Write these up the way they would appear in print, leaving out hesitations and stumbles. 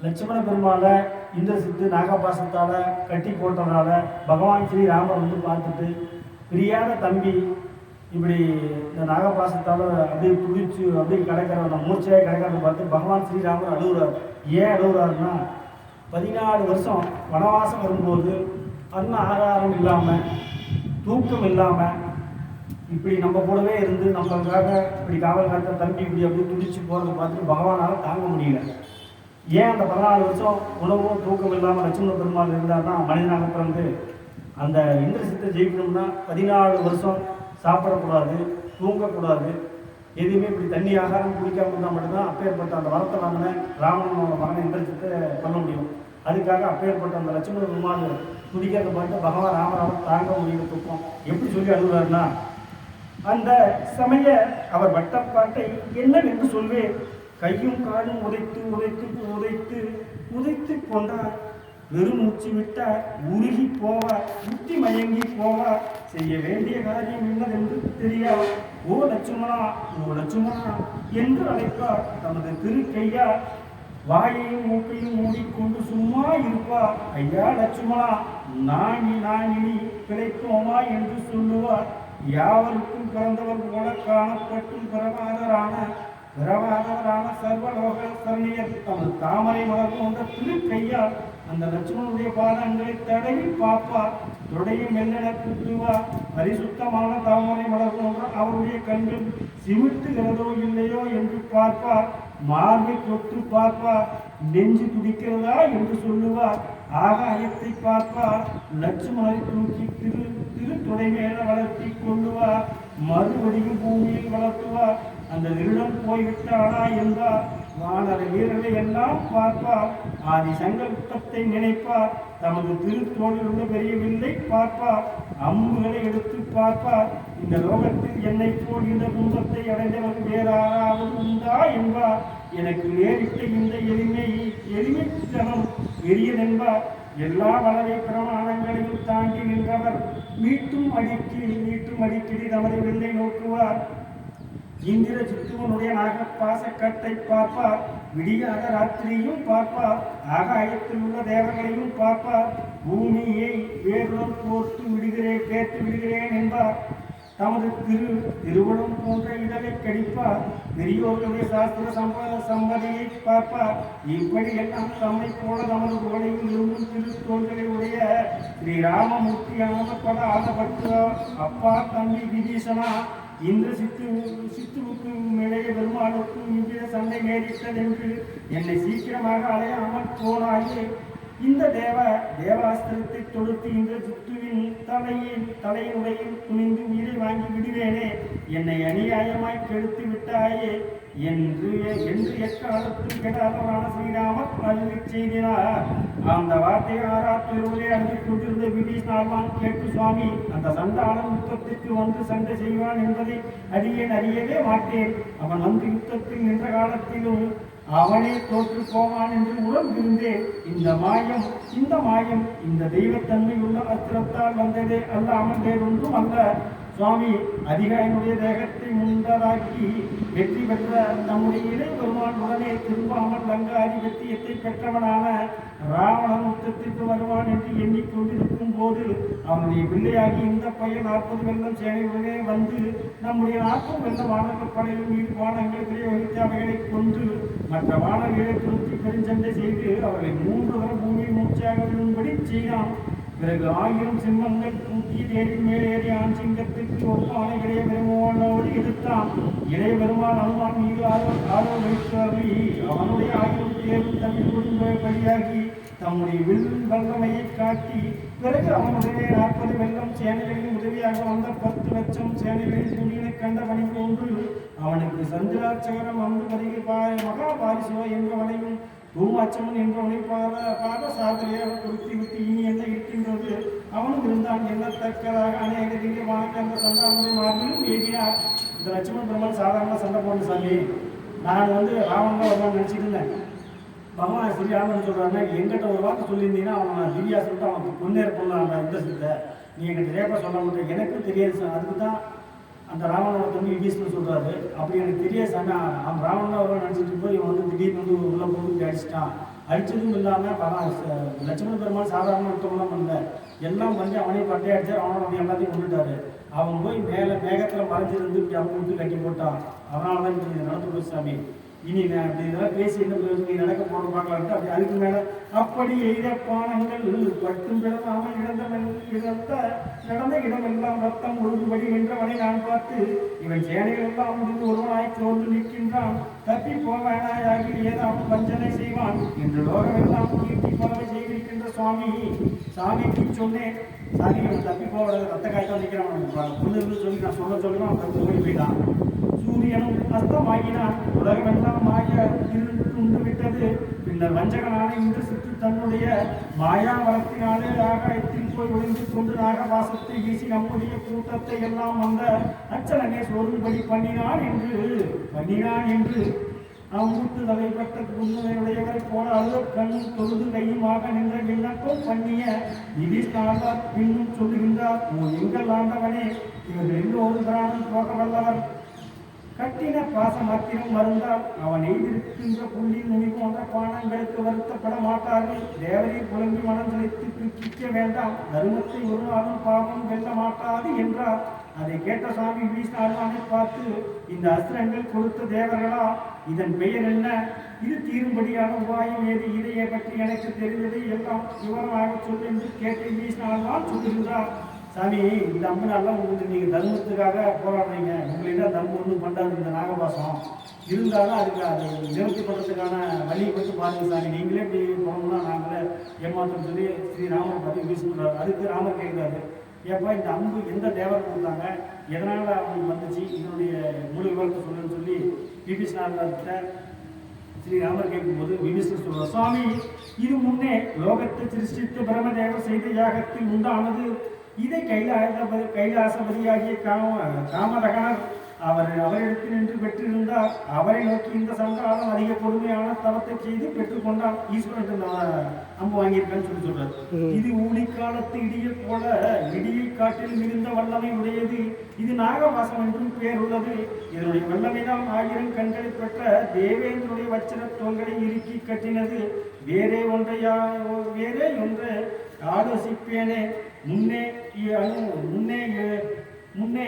லட்சுமண பெருமாளை இந்திரசித்து நாகபாசத்தால் கட்டி போட்டதுனால பகவான் ஸ்ரீராமர் வந்து பார்த்துட்டு பிரியாத தம்பி இப்படி இந்த நாகபாசத்தால் அப்படியே துடிச்சு அப்படியே கிடக்கிறவன் மூர்ச்சையாக கிடக்கிறத பார்த்து பகவான் ஸ்ரீராமர் அழுகுறார். ஏன் அழுகுறாருன்னா 14 வருஷம் வனவாசம் வரும்போது அன்ன ஆகாரம் இல்லாமல் தூக்கம் இல்லாமல் இப்படி நம்ம கூடவே இருந்து நம்மளுக்காக இப்படி காவல் காத்த தம்பி இப்படி அப்படி துடிச்சு போகிறத பார்த்துட்டு பகவானால் தாங்க முடியல. ஏன் அந்த 14 வருஷம் உணவும் தூக்கம் இல்லாமல் லட்சுமண பெருமாள் இருந்தார்னா மனிதனாக பிறந்து அந்த இந்திரசித்தை ஜெயிக்கணும்னா 14 வருஷம் சாப்பிடக்கூடாது, தூங்கக்கூடாது, எதுவுமே இப்படி தண்ணி ஆகாரம் குடிக்காமல் இருந்தால் மட்டும்தான் அப்பேற்பட்ட அந்த வரத்தை வாங்கின ராவணனோட மகனை இந்திரசித்தை பண்ண முடியும். அதுக்காக அப்பேற்பட்ட அந்த லட்சுமண பெருமாள் துடிக்கிறத பார்த்து பகவான் ராமரால் தாங்க முடியல தூக்கம். எப்படி சொல்லி அழுகுறாருன்னா, அந்த சமய அவர் வட்டப்பாட்டை என்னவென்று சொல்வேன், கையும் காலும் உதைத்து உதைத்து உதைத்து உதைத்து கொண்டார், வெறும் மூச்சு விட்டார், உருகி போவார், முத்தி மயங்கி போவார், செய்ய வேண்டிய காரியம் என்னதென்று தெரியார். ஓ லட்சுமணா, ஓ லட்சுமணா என்று அழைப்பார். தமது திருக்கையார் வாயையும் மூக்கையும் மூடிக்கொண்டு சும்மா இருப்பார். ஐயா லட்சுமணா, நாணி கிடைப்போமா என்று சொல்லுவார். யாவருக்கும் பிறந்தவர் போல காணப்பட்டும் பிறவாதவரான சர்வலோக சரணியர் தமது தாமரை மலர் போன்ற திருக்கையால் அந்த லட்சுமணனுடைய பாதங்களை தடவி பார்ப்பார். தொடையை மெல்லென குத்துவார். பரிசுத்தமான தாமரை மலர் போன்ற அவருடைய கண்கள் சிமிட்டுகிறதோ இல்லையோ என்று பார்ப்பார். மார்பை தொட்டு பார்ப்பார். நெஞ்சு துடிக்கிறதா என்று சொல்லுவார். ஆகாயத்தை பார்ப்பார். லட்சுமணரை தூக்கி திரு தொடை மேல வளர்த்தி கொள்ளுவார். மறுபடியும் பூமியில் வளர்த்துவார். அந்த நிருடம் போய்விட்டாளா என்றார். வானர வீரரை எல்லாம் பார்ப்பார். ஆதி சங்கல்பத்தை நினைப்பார். தமது திருத்தோளில் உள்ள பெரிய வில்லை பார்ப்பார். அம்புகளை எடுத்து பார்ப்பார். இந்த லோகத்தில் என்னை போல் இந்த கும்பத்தை அடைந்தவர் வேறாராவது உண்டா என்பார். எனக்கு நேரிட்ட இந்த எளிமைத்தனம் எரியதென்பார். எல்லா வளரை பிரமாணங்களையும் தாண்டி நின்றவர் மீட்டும் அடிக்கடி தமது வில்லை நோக்குவார். இந்திர சித்துவனுடைய நாகப்பாசக்கட்டை பார்ப்பார். விடியாத ராத்திரியும் பார்ப்பார். ஆகாயத்தில் உள்ள தேவர்களையும் பார்ப்பார். பூமியை வேருடன் கேட்டு விடுகிறேன் என்பார். தமது திருவடம் போன்ற இதழை கடிப்பார். பெரியோர்களுடைய சாஸ்திர சம்பதியை பார்ப்பார். இப்படி எல்லாம் தம்மை போல தமது புகழையும் இருந்தும் திருத்தோள்களை உடைய ஸ்ரீராமமூர்த்தியான பட ஆதப்பட்டு அப்பா தம்பி விபீஷணா, இந்த சித்துவுக்கும் இளைய பெருமாளுக்கும் இவ்வித சண்டை நேரிட்டதென்று என்னை சீக்கிரமாக அலையாமல் போனாயே. இந்த தேவாஸ்திரத்தை தொடுத்து இந்த சித்துவின் தலையினுடைய துணிந்து உயிரை வாங்கி விடுவேனே, என்னை அநியாயமாய் கெடுத்து விட்டாயே என்று எக்காலத்தில் கெடாதவரான ஸ்ரீராமர் அழுதி செய்தினார். அந்த வார்த்தையை ஆராய்ச்சியோடு அழுது கொண்டிருந்த விபீஷணாவான் கேட்டு, சுவாமி, அந்த சண்டாளன் யுத்தத்திற்கு வந்து சண்டை செய்வான் என்பதை அறியவே மாட்டேன். அவன் வந்து யுத்தத்தில் நின்ற காலத்திலும் அவனே தோற்று போவான் என்று உணர்ந்திருந்தேன். இந்த மாயம் இந்த தெய்வத்தன்மை உள்ள அஸ்திரத்தால் வந்ததே அல்லாமல் வேறொன்றும் அல்ல. சுவாமி, அதிகாரியுடைய தேகத்தை முண்டராக்கி வெற்றி பெற்ற நம்முடைய இறை பெருமான் உடனே திரும்பாமல் லங்காரி வெற்றியத்தை பெற்றவனான ராவணன் யுத்தத்திற்கு வருவான் என்று எண்ணிக்கொண்டிருக்கும் போது அவனுடைய பிள்ளையாகி இந்த பையன் 40 வெள்ளம் சேனையுடனே வந்து நம்முடைய 40 வெள்ள வானர்கள் படையில் மீது வானங்களை வகித்து அவைகளை கொன்று மற்ற வானர்களை துருத்தி பெருஞ்சண்டை செய்து அவர்களை 3 வரை பூமியை மூச்சாக விழும்படி செய்தான். பிறகு 1000 சிம்மங்கள் தூக்கி தேரின் மேலேறி ஆண் சிங்கத்திற்கு ஒப்பான இளைய பெருமானோடு எதிர்த்தான். இளைய பெருமான் அனுமான் மீது ஆரோக்கியவை அவனுடைய 1000 தேரும் தமிழ் குடும்ப பலியாகி தம்முடைய வில் வல்லமையை காட்டி, பிறகு அவனுடைய 40 வெள்ளம் சேனைகளின் உதவியாக வந்த 10 லட்சம் சேனைகளின் துணியினை கண்ட பணி போன்று அவனுக்கு சந்திராட்சகரம் வந்து வருகை மகாபாரிசுவ என்பவனையும் பூமாச்சமன் என்பவனை பாத சாதனையாக கொடுத்து விட்டு இனி என்ன இருக்கின்றது, அவனும் இருந்தான் எண்ணத்தக்கதாக அநேக திவ்யமான அந்த சந்தானத்தை மாறியும் ஏகினார். இந்த லட்சுமண பெருமாள் சாதாரண சண்டை போட்டு சாமி, நான் ராவணன் வருவான்னு நினச்சிட்டு இருந்தேன். பகவான் ஸ்ரீராமன் சொல்கிறாங்க, எங்கிட்ட ஒரு வார்த்தை சொல்லியிருந்தீங்கன்னா அவன் திவ்யா சொல்லிட்டு அவனுக்கு பொன்னேற பொண்ணு அந்த யுத்தத்தை நீ எங்கிட்ட ரேப்பாக சொல்ல மாட்டேன், எனக்கும் தெரியாது சார். அதுக்கு தான் அந்த ராவணோட தம்பி விபீஷணன் சொல்கிறாரு, அப்படி எனக்கு தெரியாது சார். அவன் ராவணன் வருவான்னு நினச்சிட்டு போய் இவன் திடீர்னு உள்ள போட்டு அடிச்சிட்டான் அடித்ததும் இல்லாமல் லட்சுமண பெருமாள் சாதாரண யுத்தம்லாம் பண்ணல, எல்லாம் வந்து அவனே பட்டையை அடிச்சார், அவனை எல்லாத்தையும் கொண்டுட்டாரு. அவன் போய் மேலே மேகத்தில் மறைஞ்சிருந்து இப்படி அவன் விட்டு கட்டி போட்டான். அதனால தான் இப்படி நடந்து போச்சு சாமி. இனி அப்படி இதெல்லாம் பேசி என்ன நீ நடக்க போட பார்க்கலான்ட்டு அப்படி அதுக்கு மேலே அப்படி எய்த பானங்கள் பட்டும் பிறந்தாமல் நடந்த இடமெல்லாம் ரத்தம் ஒழுங்குபடி என்றவனை நான் பார்த்து இவன் சேனைகள் எல்லாம் முடிந்து ஒருவனாய் சோர்ந்து நிற்கின்றான். தப்பி போவானாயாகி ஏதாவது வஞ்சனை செய்வான் என்று லோகமெல்லாம் கீர்த்தி பறவை செய்திருக்கின்ற சாமிக்கு சொன்னேன். சாமி அவன் தப்பி போக ரத்த காய்ச்சல் நிற்கிறான், பொண்ணு சொல்லி நான் சொல்லுவான். அவன் தப்பு ஓடி போயிட்டான். சூரியனும் அஸ்தமாகினான், உலகமெல்லாம் மாய இருண்டு விட்டது. பின்னர் வஞ்சகனான இந்த சித்து தன்னுடைய மாயா வளத்தினாலே ஆகாயத்தில் போய் ஒளிந்து கொண்டு நாகவாசத்தை வீசி நம்முடைய கூட்டத்தை எல்லாம் வந்த அச்சலனே சோர்வுபடி பண்ணினான் என்று அம்புட்டு தலைப்பட்ட குன்னுடையவரை போல அழுத கண்ணும் தொழுது கையுமாக நின்ற விண்ணப்பம் பண்ணிய நிதிஷ்டார் பின்னும் சொல்லுகின்றார், எங்கள் ஆண்டவனே, இவர்கள் எல்லோரும் பிராணம் போக வல்லவர். கட்டின பாசமாத்திரம் மருந்தால் அவன் எய்திருக்கின்ற புள்ளி நுனி போன்ற பானங்களுக்கு வருத்தப்பட மாட்டார்கள். தேவரையை புலம்பி மனம் செலுத்தி துக்கிக்க வேண்டாம், தர்மத்தை ஒரு நாளும் பாவம் வெல்ல மாட்டாது என்றார். அதை கேட்ட சாமி விபீஷணனை பார்த்து, இந்த அஸ்திரங்கள் கொடுத்த தேவர்களா? இதன் பெயர் என்ன? இது தீரும்படியான உபாயம் ஏது? இதையை பற்றி எனக்கு தெரிந்ததை எல்லாம் விவரமாக சொல் என்று கேட்டு விபீஷணன் சொல்லுகின்றார். சாமி, இந்த அம்மனாலாம் உங்களுக்கு நீங்கள் தர்மத்துக்காக போராடுறீங்க, உங்களெல்லாம் தர்மம் ஒன்றும் பண்ணாது இந்த நாகபாசம். இருந்தாலும் அதுக்கு அதை நிவர்த்தி பண்ணுறதுக்கான வழியை பற்றி பாருங்க சாமி. நீங்களே இப்படி போனோம்னா நாங்களே ஏமாற்றம் சொல்லி ஸ்ரீராமரை பற்றி யூஸ் பண்ணுறாரு. அதுக்கு ராமர் கேட்குறாரு, ஏப்பா இந்த அம்பு எந்த தேவரை கொடுத்தாங்க, எதனால் அவங்களுக்கு வந்துச்சு, இதனுடைய முழு விவரத்தை சொல்லுன்னு சொல்லி விபீஷணர்கிட்ட ஸ்ரீராமர் கேட்கும்போது விபீஷணர் சொல்கிறார், சுவாமி, இது முன்னே லோகத்தை சிருஷ்டித்து பிரம்மதேவர் செய்த யாகத்தில் உண்டானது. இதை கைலாசபதியாகிய காமதகனர் அவரிடத்தில் நின்று பெற்றிருந்தார். அவரை நோக்கி இந்த சண்டாளம் அதிக பொறுமையான தவத்தை செய்து பெற்றுக்கொண்டார். ஈஸ்வரன் அம்பு வாங்கியிருக்கான்னு சொல்றாரு. இது ஊழிக்காலத்து இடியை போல இடியை காட்டில் மிகுந்த வல்லமை உடையது. இது நாகவாசம் என்றும் பேர் உள்ளது. இதனுடைய வல்லமைதான் 1000 கண்களை பெற்ற தேவேந்திரனுடைய வச்சிர தோள்களை இறுக்கி கட்டினது. வேறே ஒன்றை ஆலோசிப்பேனே. முன்னே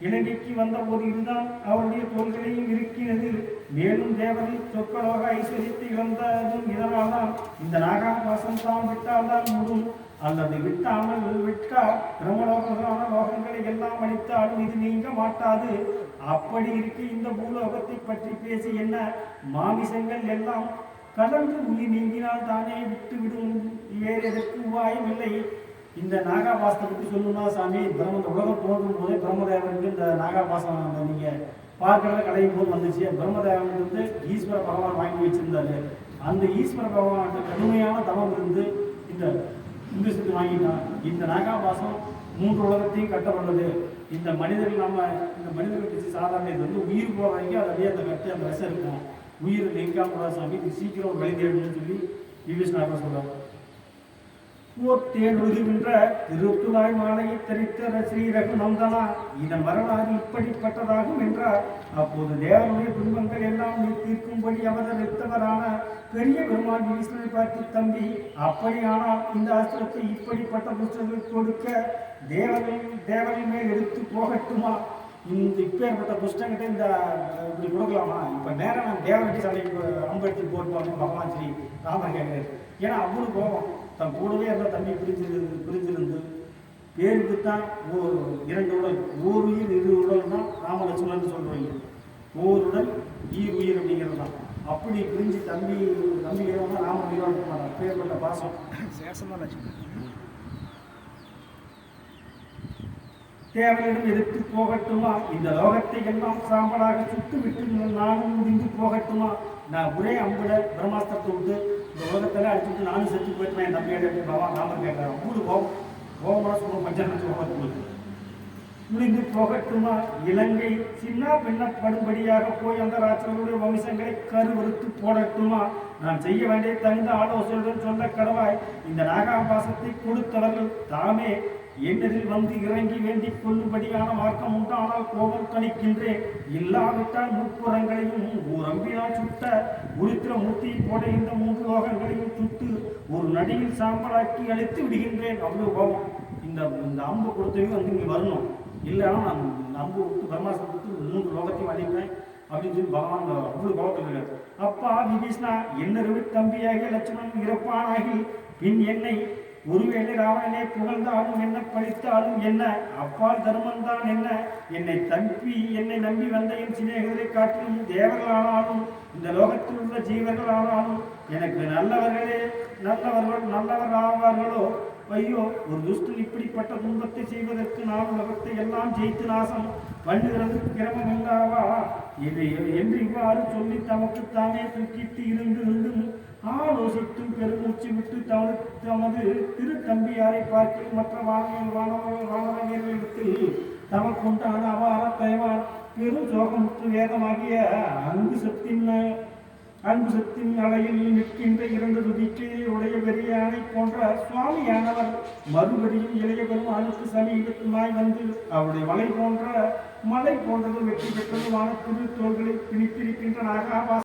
இலங்கைக்கு வந்த போது இதுதான் அவருடைய தோள்களையும் இருக்கினது. மேலும் தேவதை சொற்களோக ஐஸ்வரியத்தை இழந்ததும் இதனால்தான். இந்த நாகாபாசம் தான் விட்டால்தான் முடும், அல்லது விட்டால் பிரமலோகங்களான லோகங்களை எல்லாம் அளித்தாலும் இது நீங்க மாட்டாது. அப்படி இருக்கு இந்த பூலோகத்தை பற்றி பேசி என்ன மாமிசங்கள் எல்லாம் கலந்து உயிர் நீங்கினால் தானே விட்டுவிடும், வேறு எதற்கு உபாயம் இல்லை. இந்த நாகாபாசத்தை பற்றி சொல்லணும்னா சாமி, இந்த உலகம் தோன்றும் போதே பிரம்மதேவனுக்கு இந்த நாகாபாசம் நீங்கள் பார்க்கறத கடையும் போது வந்துச்சு. பிரம்மதேவனுக்கு வந்து ஈஸ்வர பகவான் வாங்கி வச்சிருந்தாரு. அந்த ஈஸ்வர பகவானுக்கு கடுமையான தவம் இருந்து இந்த இந்துசத்தை வாங்கிட்டான். இந்த நாகாபாசம் 3 உலகத்தையும் கட்டப்பட்டது. இந்த மனிதர்கள் பற்றி சாதாரண இது வந்து உயிர் போகிற வரைக்கும் அது அப்படியே அந்த கட்டு அந்த விஷம் இருக்கும். உயிர் நீங்காம சாமி சீக்கிரம் வெளியேறணும்னு சொல்லி விபீஷணர் சொல்றாரு. தேன் ஒழுகுகின்ற திருத்துவாய் மாலையை தரித்த ஸ்ரீ ரகுநந்தனா, இதன் வரலாறு இப்படிப்பட்டதாகும் என்றார். அப்போது தேவனுடைய துன்பங்கள் எல்லாம் தீர்க்கும்படி அவதரித்தவரான பெரிய பெருமாள் விபீஷணனை பார்த்து, தம்பி, அப்படியானால் இந்த அஸ்திரத்தை இப்படிப்பட்ட புஸ்தகங்கள் கொடுக்க தேவர்கள் மேல் எடுத்து போகட்டுமா? இந்த இப்பேற்பட்ட புஸ்தகத்தை இந்த இப்படி கொடுக்கலாமா? இப்போ நேரம் நான் தேவனடி சண்டைக்கு அம்பெடுத்து போட்டு பகவான் ஸ்ரீ ராமர் கேட்கிறார். ஏன்னா அவ்வளவு கோபம். தன் கூடவே இருந்த தம்பி பிரிஞ்சிருந்து பேருக்கு தான் 2 உடல், ஓர் உயிர் 2 உடல் தான் ராமலட்சுமணன் சொல்றீங்க. ஓருடல் உயிர் அப்படிங்கிறது தான். அப்படி பிரிஞ்சு தம்பி ஏதாவது ராம உயிரோடு பேர்பட்ட பாசம் சேஷமாக லட்சுமணன் தேவனிடம் எடுத்து போகட்டுமா? இந்த லோகத்தை எல்லாம் சாம்பலாக சுட்டு விட்டு நானும் முடிந்து போகட்டுமா? நான் ஒரே அம்புல பிரம்மாஸ்திரத்தை விட்டு இந்த உலகத்தில் அடிச்சுட்டு நானும் செத்து போயிட்டு என் தம்பியோட பாவா ராமர் கேட்குறேன். அம்புடு கோபம் சொல்லுவோம். பஞ்சாயத்து கோபத்துக்கு முடிந்து போகட்டுமா? இலங்கை சின்ன பின்னப்படும்படியாக போய் அந்த ராட்சர்களுடைய வம்சங்களை கருவறுத்து போடட்டுமா? நான் செய்ய வேண்டிய தகுந்த ஆலோசனையுடன் சொல்ல கடவாய். இந்த நாகாபாசத்தை கொடுத்தவர்கள் தாமே என்னில் வந்து இறங்கி வேண்டிக் கொள்ளும்படியான மார்க்கம் உண்டானால் கோபம் தணிக்கின்றேன். இல்லாவிட்டால் முப்புறங்களையும் அம்பினால் சுட்ட உருத்திர மூர்த்தியை போட இந்த 3 லோகங்களையும் சுட்டு ஒரு நடியில் சாம்பலாக்கி அழித்து விடுகின்றேன். அவ்வளவு கோபம். இந்த அம்பு கொடுத்தவங்க வந்து இங்கே வரணும், இல்லைன்னா நான் அம்பு விட்டு பிரம்மாஸ்திரம் கொடுத்து 3 லோகத்தையும் அழிப்பேன் அப்படின்னு சொல்லி பகவான் அவ்வளவு கோபத்தில் இருக்காரு. அப்பா விபீஷ்ணா, என்னருவி தம்பியாக லட்சுமணன் இறப்பானாகி பின் என்னை ஒருவேளை ராவணனே புகழ்ந்தாலும் என்ன, பழித்தாலும் என்ன, அப்பால் தர்மன் தான் என்ன, என்னை நம்பி வந்த என் சிநேகிதரை காட்டிலும் தேவர்களானாலும் இந்த லோகத்தில் உள்ள ஜீவர்களானாலும் எனக்கு நல்லவர் ஆவார்களோ? ஐயோ, ஒரு துஷ்டன் இப்படிப்பட்ட துன்பத்தை செய்வதற்கு நான் உலகத்தை எல்லாம் ஜெயித்து நாசம் பண்ணுகிறது கிரமம் என்றாவா என்று இவ்வாறு சொல்லி தமக்கு தானே தூக்கிட்டு இருந்தும் ஆலோசித்தும் பெருமூச்சு விட்டு தமது திருத்தம்பியாரை பார்த்து மற்ற வானவர்களிடத்தில் தமக்குண்டான அபார தயவான் பெரும் சோகமுற்று வேதமாகிய அன்புசத்தின் அலையில் நிற்கின்ற 2 துதிக்கை உடைய பெரியானை போன்ற சுவாமியானவர் மறுபடியும் இளைய பெருமானுக்கு சமீபத்துமாய் வந்து அவருடைய மலை போன்றது வெற்றி பெற்றதுமான திரு தோள்களை பிணித்திருக்கின்ற நாகாபாச